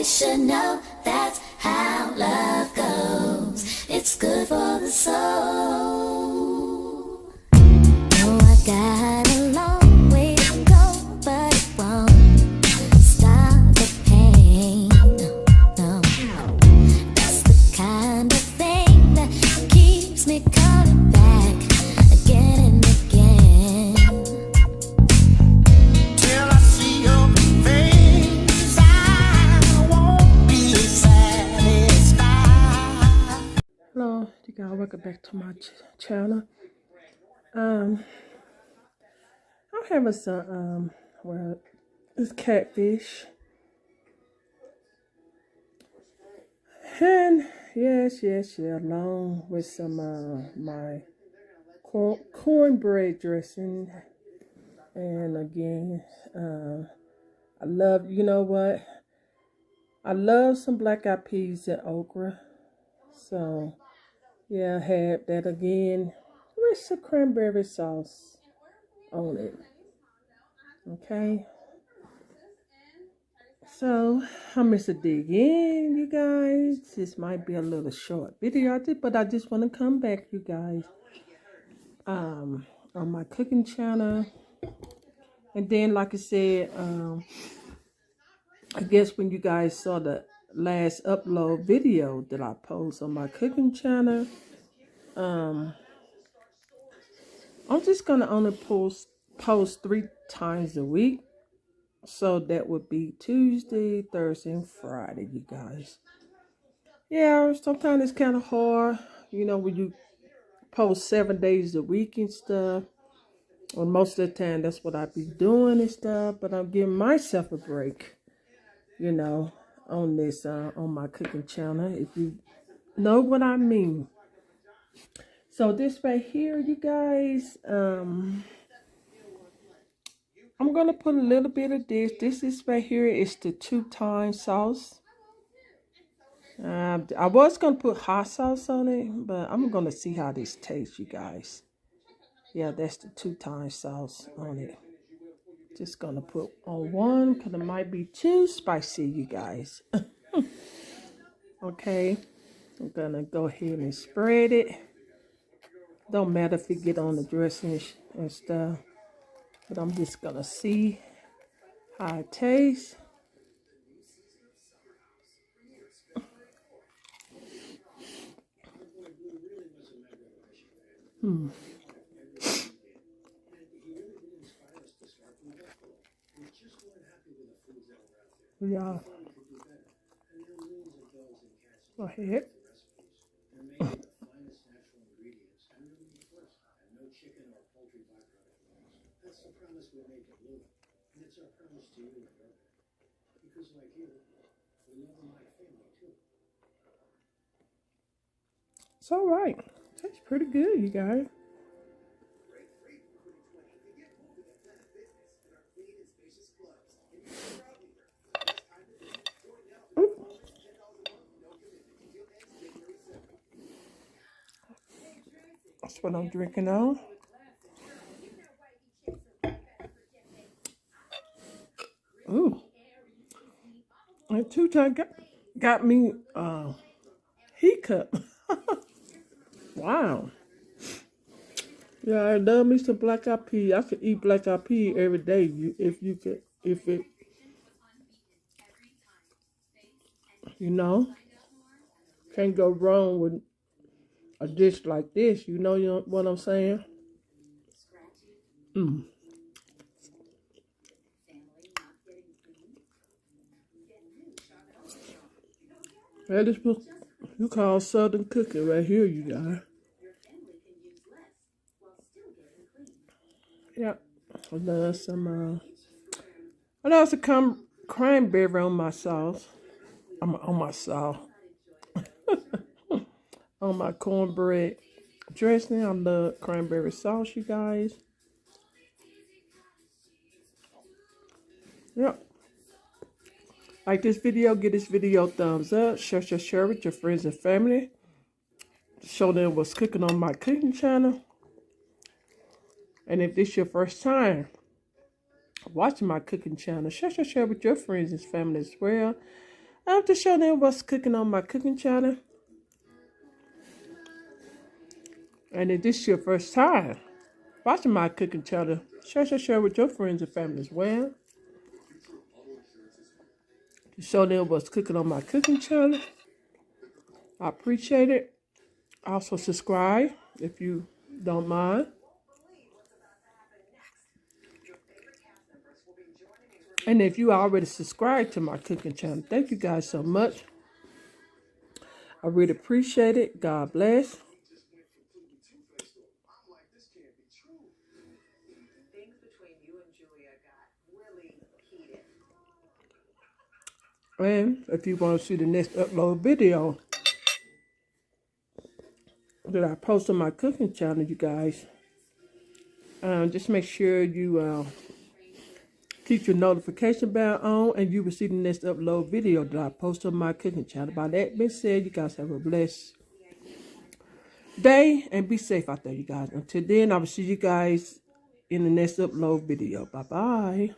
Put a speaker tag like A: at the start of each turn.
A: should know that's how love goes. It's good for the soul. Oh, I got a long way to go, but it won't stop the pain. No, that's the kind of thing that keeps me coming back again and again.
B: Till I see your face, I won't be satisfied.
C: Hello, you guys, welcome back to my channel. I'm having some well, it's catfish, and yes, along with some my cornbread dressing, and again, I love, you know what, I love some black eyed peas and okra, so yeah, I had that again with some cranberry sauce on it. Okay, so I'm going to dig in, you guys. This might be a little short video, but I just want to come back, you guys, on my cooking channel. And then, like I said, I guess when you guys saw the last upload video that I post on my cooking channel, I'm just gonna only post 3 times a week. So that would be Tuesday, Thursday, and Friday, you guys. Yeah, sometimes it's kind of hard, you know, when you post 7 days a week and stuff. Well, most of the time, that's what I be doing and stuff. But I'm giving myself a break, you know, on this, on my cooking channel, if you know what I mean. So this right here, you guys, I'm going to put a little bit of this. This is right here. It's the 2-time sauce. I was going to put hot sauce on it, but I'm going to see how this tastes, you guys. Yeah, that's the 2-time sauce on it. Just going to put on one because it might be too spicy, you guys. Okay. I'm going to go ahead and spread it. Don't matter if you get on the dressing and stuff. But I'm just going to see how it tastes. Yeah. Go ahead. It's all right. Tastes pretty good, you guys. Ooh. That's what I'm drinking on. Ooh. And 2-time got me hiccup. Wow. Yeah, I love me some black eyed pea. I could eat black eyed pea every day if it, you know, can't go wrong with a dish like this. You know what I'm saying? That is what you call Southern cooking right here, you guys. Yeah, I love some cranberry on my sauce. On my sauce. On my cornbread dressing. I love cranberry sauce, you guys. Yep. Like this video, give this video a thumbs up. Share with your friends and family. Show them what's cooking on my cooking channel. And if this your first time watching my cooking channel, share with your friends and family as well. I'm just showing them what's cooking on my cooking channel. And if this is your first time watching my cooking channel, share with your friends and family as well. To show them what's cooking on my cooking channel. I appreciate it. Also subscribe if you don't mind. And if you already subscribed to my cooking channel, thank you guys so much. I really appreciate it. God bless. And if you want to see the next upload video that I post on my cooking channel, you guys, just make sure you keep your notification bell on, and you will see the next upload video that I post on my cooking channel. By that being said, you guys have a blessed day and be safe out there, you guys. Until then, I will see you guys in the next upload video. Bye-bye.